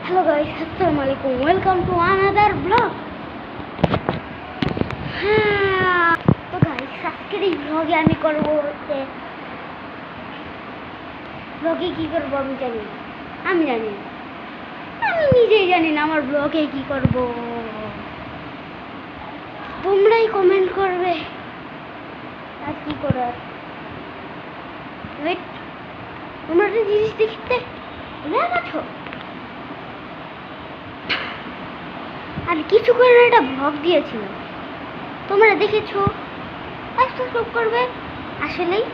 Hello guys, Assalamualaikum. Welcome to another vlog. তো guys আজকের এই ব্লগে আমি করব হচ্ছে ব্লগে কি করব আমি জানি না। আমি নিজেই জানি না আমার ব্লগে কি করব। তোমরাই কমেন্ট করবে আর কি করার। ওয়েট, তোমরা একটা জিনিস দেখতে ভুলে গেছো? আর কিছু করে একটা ব্লগ দিয়েছিল, তোমরা দেখেছো? সাবস্ক্রাইব করবে, আসলেই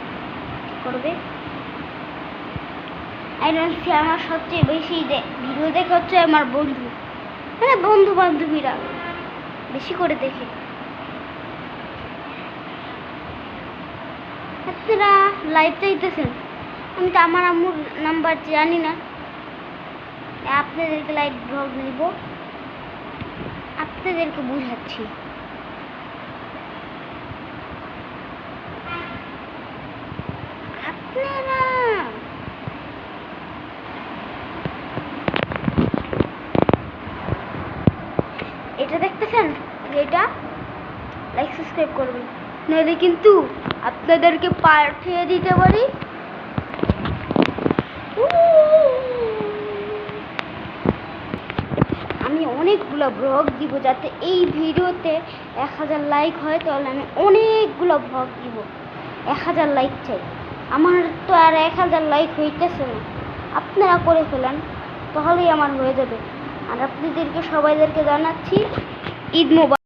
করবে। আমার সবচেয়ে বেশি ভিডিও দেখে হচ্ছে আমার বন্ধু, মানে বন্ধু বান্ধবীরা বেশি করে দেখে। আপনারা লাইভ চাইতেছেন, আমি তো আমার আম্মুর নাম্বার জানি না, আপনাদেরকে লাইভ ব্লগ নিব, আপনাদেরকে বুঝাচ্ছি। আপনারা এটা দেখতেছেন, এটা লাইক সাবস্ক্রাইব করবেন, নইলে কিন্তু আপনাদেরকে পাঠিয়ে দিতে পারি। আমি অনেকগুলো ব্লগ দিব, যাতে এই ভিডিওতে 1000 লাইক হয়, তাহলে আমি অনেকগুলো ব্লগ দিব। 1000 লাইক চাই, আমার তো আর 1000 লাইক হইতেছে না। আপনারা করে ফেলেন, তাহলেই আমার হয়ে যাবে। আর আপনাদেরকে সবাইদেরকে জানাচ্ছি ঈদ মোবারক।